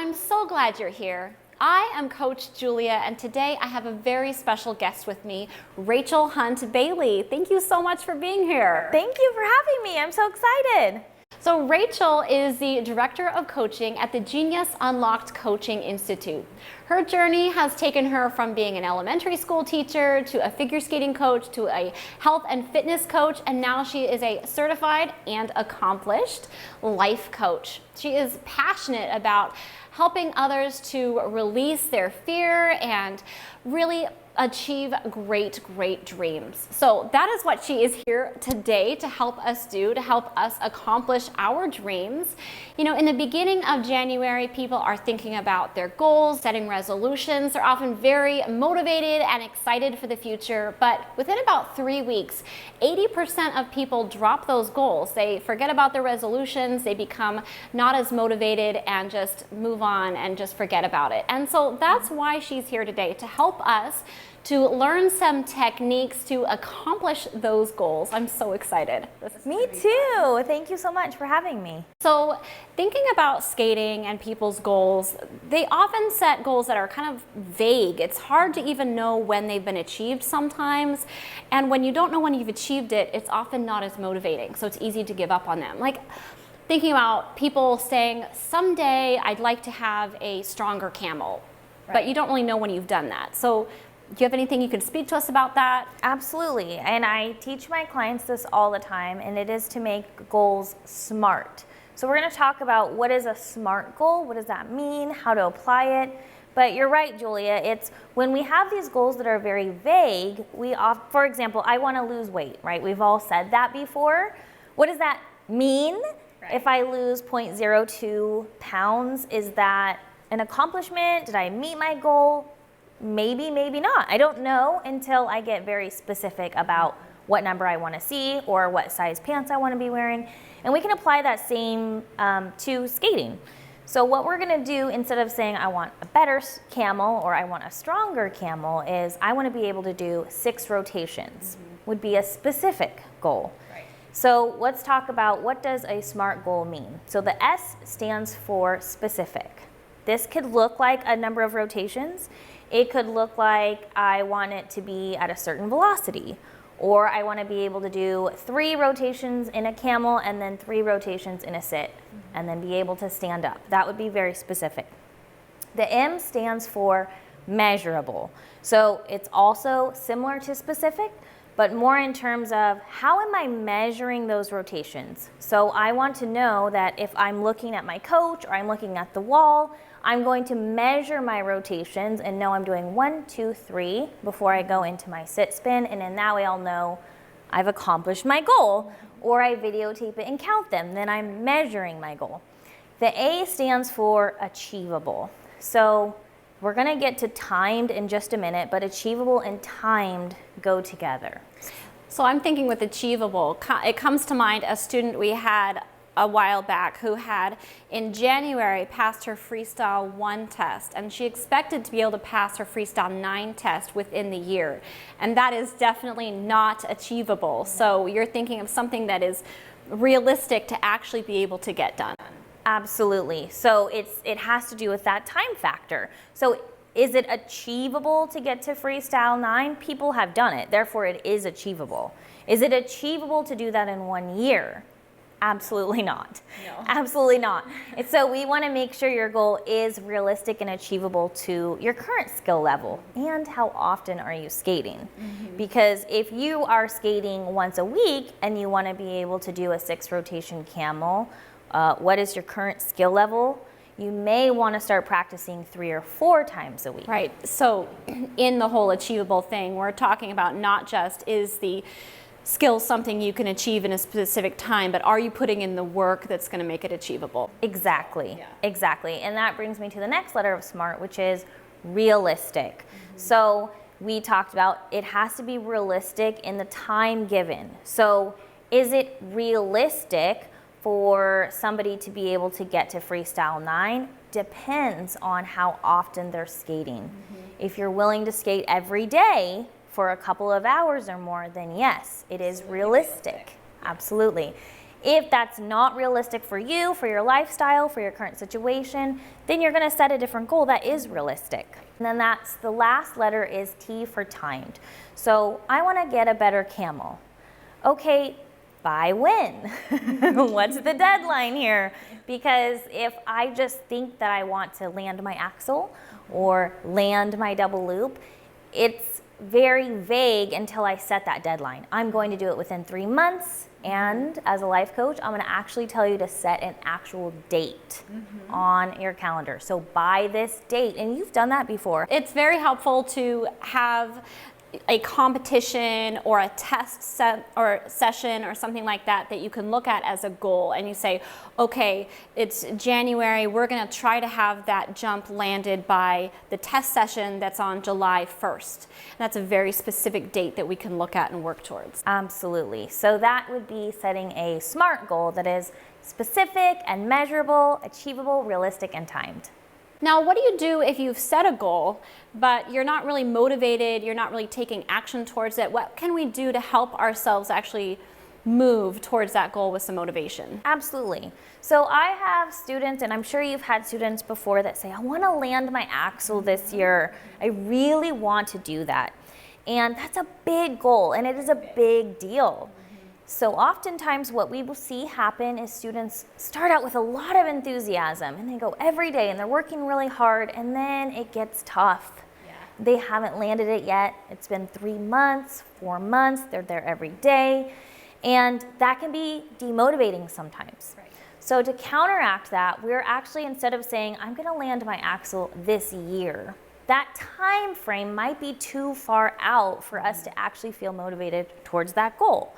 I'm so glad you're here. I am Coach Julia, and today I have a very special guest with me, Rachel Hunt Bailey. Thank you so much for being here. Thank you for having me. I'm so excited. So Rachel is the Director of Coaching at the Genius Unlocked Coaching Institute. Her journey has taken her from being an elementary school teacher to a figure skating coach to a health and fitness coach, and now she is a certified and accomplished life coach. She is passionate about helping others to release their fear and really achieve great dreams. So that is what she is here today to help us do, to help us accomplish our dreams. You know, in the beginning of January, people are thinking about their goals, setting resolutions. They're often very motivated and excited for the future, but within about 3 weeks, 80% of people drop those goals. They forget about their resolutions, they become not as motivated and just move on and just forget about it. And so that's why she's here today, to help us to learn some techniques to accomplish those goals. I'm so excited. Me too. Thank you so much for having me. So thinking about skating and people's goals, they often set goals that are kind of vague. It's hard to even know when they've been achieved sometimes. And when you don't know when you've achieved it, it's often not as motivating. So it's easy to give up on them. Like thinking about people saying, someday I'd like to have a stronger camel, but you don't really know when you've done that. So do you have anything you can speak to us about that? Absolutely. And I teach my clients this all the time, and it is to make goals SMART. So we're going to talk about what is a SMART goal, what does that mean, how to apply it. But you're right, Julia, it's when we have these goals that are very vague, for example, I want to lose weight, right? We've all said that before. What does that mean? Right. If I lose 0.02 pounds, is that an accomplishment? Did I meet my goal? Maybe, maybe not. I don't know until I get very specific about what number I want to see or what size pants I want to be wearing. And we can apply that same to skating. So what we're going to do, instead of saying I want a better camel or I want a stronger camel, is I want to be able to do 6 rotations, would be a specific goal. Right. So let's talk about, what does a SMART goal mean? So the S stands for specific. This could look like a number of rotations. It could look like I want it to be at a certain velocity, or I want to be able to do 3 rotations in a camel and then 3 rotations in a sit, and then be able to stand up. That would be very specific. The M stands for measurable. So it's also similar to specific, but more in terms of how am I measuring those rotations? So I want to know that if I'm looking at my coach or I'm looking at the wall, I'm going to measure my rotations and know I'm doing 1, 2, 3 before I go into my sit spin, and in that way I'll know I've accomplished my goal. Or I videotape it and count them, then I'm measuring my goal. The A stands for achievable. So we're going to get to timed in just a minute, but achievable and timed go together. So I'm thinking with achievable, it comes to mind a student we had a while back who had in January passed her Freestyle 1 test, and she expected to be able to pass her Freestyle 9 test within the year, and that is definitely not achievable. So you're thinking of something that is realistic to actually be able to get done. Absolutely. So it has to do with that time factor. So is it achievable to get to Freestyle 9? People have done it, therefore it is achievable. Is it achievable to do that in 1 year? Absolutely not. No. Absolutely not. And so we want to make sure your goal is realistic and achievable to your current skill level and how often are you skating. Because if you are skating once a week and you want to be able to do a 6 rotation camel, what is your current skill level? You may want to start practicing 3 or 4 times a week. Right. So in the whole achievable thing, we're talking about not just is the skill something you can achieve in a specific time, but are you putting in the work that's going to make it achievable? Exactly. Yeah. Exactly. And that brings me to the next letter of SMART, which is realistic. So we talked about it has to be realistic in the time given. So is it realistic for somebody to be able to get to Freestyle 9? Depends on how often they're skating. If you're willing to skate every day for a couple of hours or more, then yes, it is realistic. Absolutely. If that's not realistic for you, for your lifestyle, for your current situation, then you're gonna set a different goal that is realistic. And then that's the last letter is T for timed. So I wanna get a better camel. Okay, by when? What's the deadline here? Because if I just think that I want to land my axle or land my double loop, it's very vague until I set that deadline. I'm going to do it within 3 months, and as a life coach, I'm going to actually tell you to set an actual date on your calendar. So by this date, and you've done that before. It's very helpful to have a competition or a test set or session or something like that that you can look at as a goal, and you say, okay, it's January, we're going to try to have that jump landed by the test session that's on July 1st. And that's a very specific date that we can look at and work towards. Absolutely. So that would be setting a SMART goal that is specific and measurable, achievable, realistic, and timed. Now, what do you do if you've set a goal, but you're not really motivated, you're not really taking action towards it? What can we do to help ourselves actually move towards that goal with some motivation? Absolutely. So I have students, and I'm sure you've had students before that say, I want to land my axle this year. I really want to do that. And that's a big goal, and it is a big deal. So oftentimes what we will see happen is students start out with a lot of enthusiasm and they go every day and they're working really hard, and then it gets tough. They haven't landed it yet. It's been 3 months, 4 months, they're there every day, and that can be demotivating sometimes. So to counteract that, we're actually, instead of saying, I'm gonna land my axle this year, that time frame might be too far out for us to actually feel motivated towards that goal.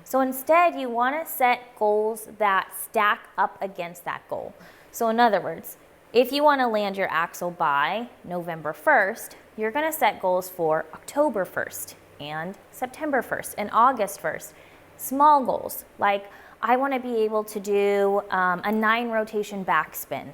So instead, you want to set goals that stack up against that goal. So in other words, if you want to land your axle by November 1st, you're going to set goals for October 1st and September 1st and August 1st. Small goals, like I want to be able to do a 9 rotation backspin.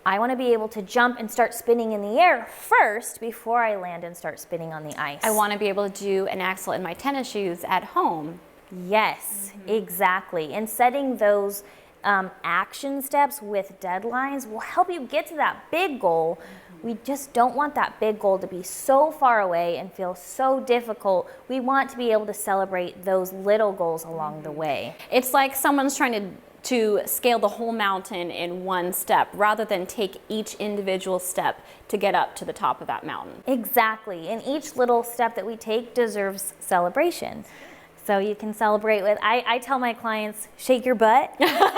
I want to be able to jump and start spinning in the air first before I land and start spinning on the ice. I want to be able to do an axle in my tennis shoes at home. Yes, exactly. And setting those action steps with deadlines will help you get to that big goal. We just don't want that big goal to be so far away and feel so difficult. We want to be able to celebrate those little goals along the way. It's like someone's trying to scale the whole mountain in one step rather than take each individual step to get up to the top of that mountain. Exactly. And each little step that we take deserves celebration. So you can celebrate with, I tell my clients, shake your butt. Shake your butt.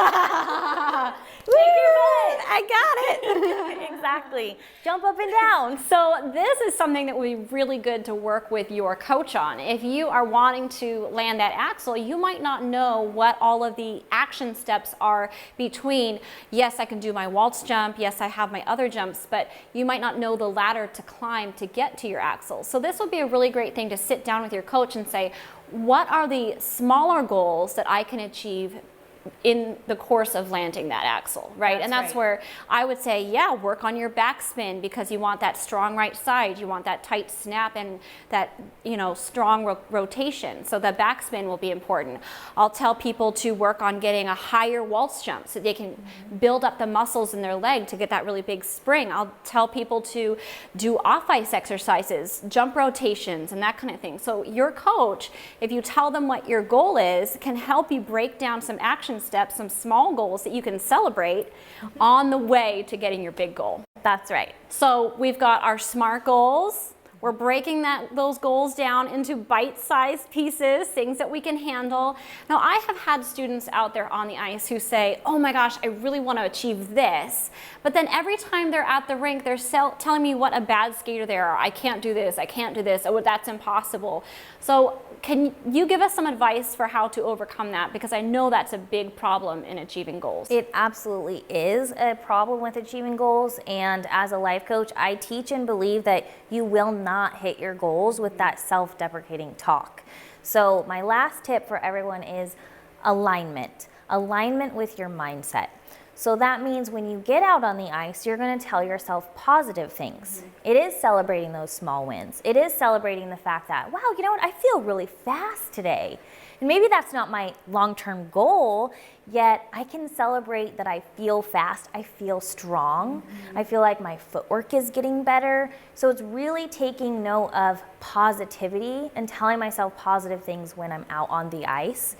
I got it. Exactly. Jump up and down. So this is something that would be really good to work with your coach on. If you are wanting to land that axle, you might not know what all of the action steps are between, yes, I can do my waltz jump, yes, I have my other jumps, but you might not know the ladder to climb to get to your axle. So this would be a really great thing to sit down with your coach and say, what are the smaller goals that I can achieve in the course of landing that axle, right? And that's where I would say, yeah, work on your backspin, because you want that strong right side, you want that tight snap and that, you know, strong rotation. So the backspin will be important. I'll tell people to work on getting a higher waltz jump so they can build up the muscles in their leg to get that really big spring. I'll tell people to do off ice exercises, jump rotations, and that kind of thing. So your coach, if you tell them what your goal is, can help you break down some action steps, some small goals that you can celebrate on the way to getting your big goal. That's right. So we've got our SMART goals. We're breaking those goals down into bite-sized pieces, things that we can handle. Now, I have had students out there on the ice who say, oh my gosh, I really want to achieve this. But then every time they're at the rink, they're telling me what a bad skater they are. I can't do this, I can't do this, oh, that's impossible. So can you give us some advice for how to overcome that? Because I know that's a big problem in achieving goals. It absolutely is a problem with achieving goals. And as a life coach, I teach and believe that you will not hit your goals with that self-deprecating talk. So my last tip for everyone is alignment. Alignment with your mindset. So that means when you get out on the ice, you're going to tell yourself positive things. It is celebrating those small wins. It is celebrating the fact that, wow, you know what, I feel really fast today. And maybe that's not my long-term goal, yet I can celebrate that I feel fast, I feel strong, I feel like my footwork is getting better. So it's really taking note of positivity and telling myself positive things when I'm out on the ice.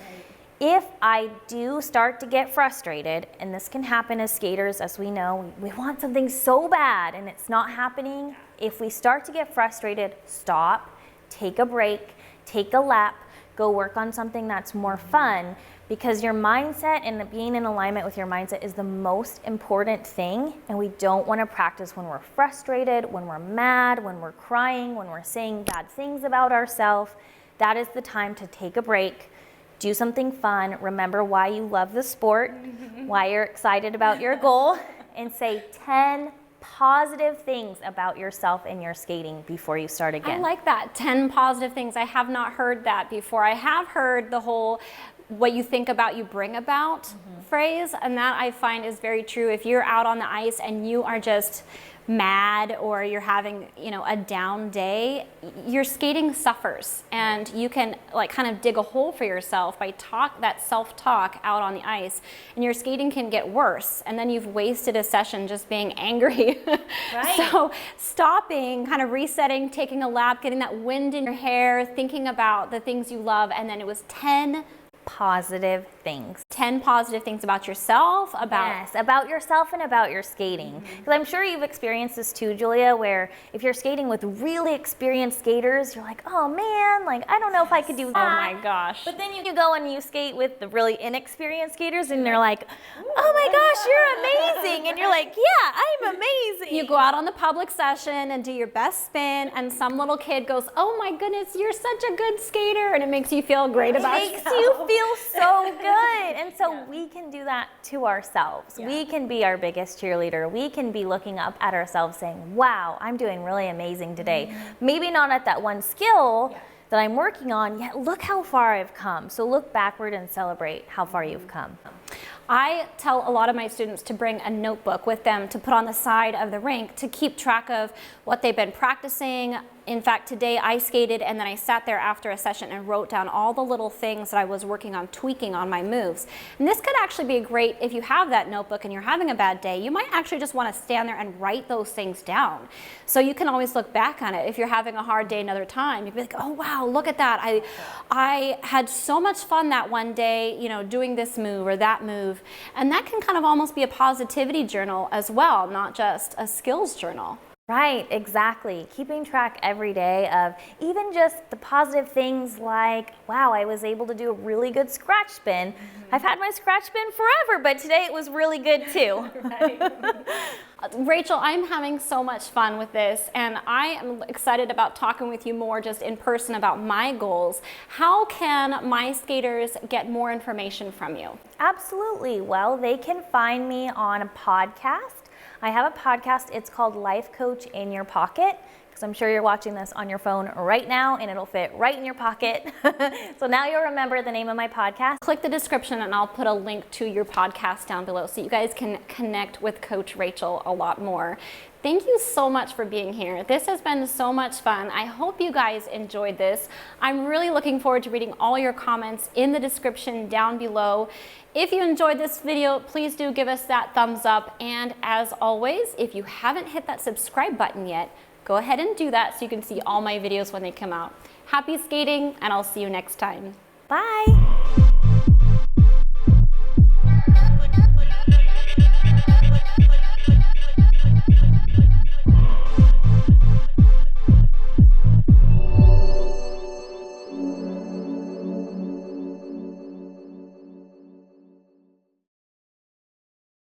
If I do start to get frustrated, and this can happen as skaters, as we know, we want something so bad and it's not happening. If we start to get frustrated, stop, take a break, take a lap, go work on something that's more fun, because your mindset and being in alignment with your mindset is the most important thing. And we don't want to practice when we're frustrated, when we're mad, when we're crying, when we're saying bad things about ourselves. That is the time to take a break, do something fun, remember why you love the sport, why you're excited about your goal, and say 10 positive things about yourself and your skating before you start again. I like that, 10 positive things. I have not heard that before. I have heard the whole what you think about, you bring about phrase, and that I find is very true. If you're out on the ice and you are just mad or you're having, you know, a down day, your skating suffers, and you can like kind of dig a hole for yourself by that self-talk out on the ice, and your skating can get worse, and then you've wasted a session just being angry. Right. So stopping, kind of resetting, taking a lap, getting that wind in your hair, thinking about the things you love, and then it was 10 positive things. 10 positive things about yourself, about yourself and about your skating. Because I'm sure you've experienced this too, Julia, where if you're skating with really experienced skaters, you're like, oh man, like I don't know if I could do that. Oh my gosh. But then you go and you skate with the really inexperienced skaters and they're like, oh my gosh, you're amazing. And you're like, yeah, I'm amazing. You go out on the public session and do your best spin, and some little kid goes, oh my goodness, you're such a good skater, and it makes you feel great about yourself. It makes you feel so good. And so we can do that to ourselves. We can be our biggest cheerleader. We can be looking up at ourselves saying, wow, I'm doing really amazing today. Maybe not at that one skill that I'm working on, yet look how far I've come. So look backward and celebrate how far you've come. I tell a lot of my students to bring a notebook with them to put on the side of the rink to keep track of what they've been practicing. In fact, today I skated and then I sat there after a session and wrote down all the little things that I was working on tweaking on my moves. And this could actually be great if you have that notebook and you're having a bad day. You might actually just want to stand there and write those things down. So you can always look back on it. If you're having a hard day another time, you'd be like, oh wow, look at that. I had so much fun that one day, you know, doing this move or that move. And that can kind of almost be a positivity journal as well, not just a skills journal. Right, exactly. Keeping track every day of even just the positive things like, wow, I was able to do a really good scratch spin. I've had my scratch spin forever, but today it was really good too. Rachel, I'm having so much fun with this, and I am excited about talking with you more just in person about my goals. How can my skaters get more information from you? Absolutely. Well, they can find me on a podcast. I have a podcast. It's called Life Coach in Your Pocket, because I'm sure you're watching this on your phone right now and it'll fit right in your pocket. So now you'll remember the name of my podcast. Click the description and I'll put a link to your podcast down below so you guys can connect with Coach Rachel a lot more. Thank you so much for being here. This has been so much fun. I hope you guys enjoyed this. I'm really looking forward to reading all your comments in the description down below. If you enjoyed this video, please do give us that thumbs up. And as always, if you haven't hit that subscribe button yet, go ahead and do that so you can see all my videos when they come out. Happy skating, and I'll see you next time. Bye.